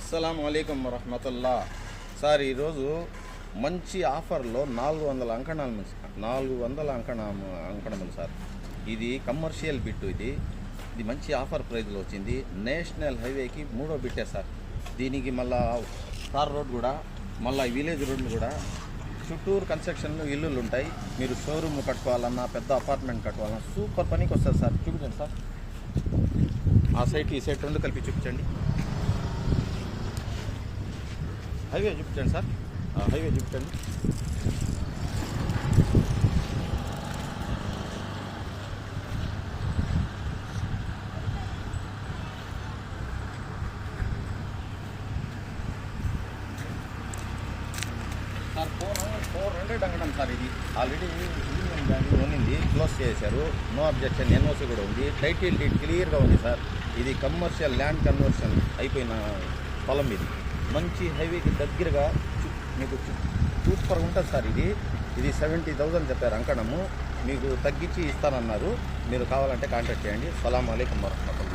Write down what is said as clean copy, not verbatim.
అస్సలాము అలైకుం వరహ్మతుల్లా. సార్ ఈరోజు మంచి ఆఫర్లో 400 అంకణములు సార్. ఇది కమర్షియల్ బిట్టు. ఇది మంచి ఆఫర్ ప్రైజ్లో వచ్చింది. నేషనల్ హైవేకి 3వ బిట్టే సార్. దీనికి మళ్ళా తార్ రోడ్ కూడా, మళ్ళీ విలేజ్ రోడ్లు కూడా, చుట్టూరు కన్స్ట్రక్షన్లు ఇల్లులు ఉంటాయి. మీరు షోరూమ్ కట్టుకోవాలన్నా, పెద్ద అపార్ట్మెంట్ కట్టుకోవాలన్నా సూపర్ పనికి వస్తుంది సార్. చూపించండి సార్, ఆ సైట్ ఈ సైట్ రెండు కలిపి చూపించండి. హైవే చూపించండి సార్, హైవే చూపించండి. సార్ 400 అంగడం సార్. ఇది ఆల్రెడీ యూనియన్ బ్యాంక్ ఉన్నింది, క్లోజ్ చేశారు. నో అబ్జెక్షన్, ఎన్ఓసి కూడా ఉంది. టైటిల్ డీడ్ క్లియర్గా ఉంది సార్. ఇది కమర్షియల్ ల్యాండ్ కన్వర్షన్ అయిపోయిన పొలం. ఇది మంచి హైవేకి దగ్గరగా మీకు సూపర్ ఉంటుంది సార్. ఇది 70,000 చెప్పారు అంకణము. మీకు తగ్గించి ఇస్తానన్నారు. మీరు కావాలంటే కాంటాక్ట్ చేయండి. అస్సలాము అలైకుం వరహ్మతుల్లాహ్.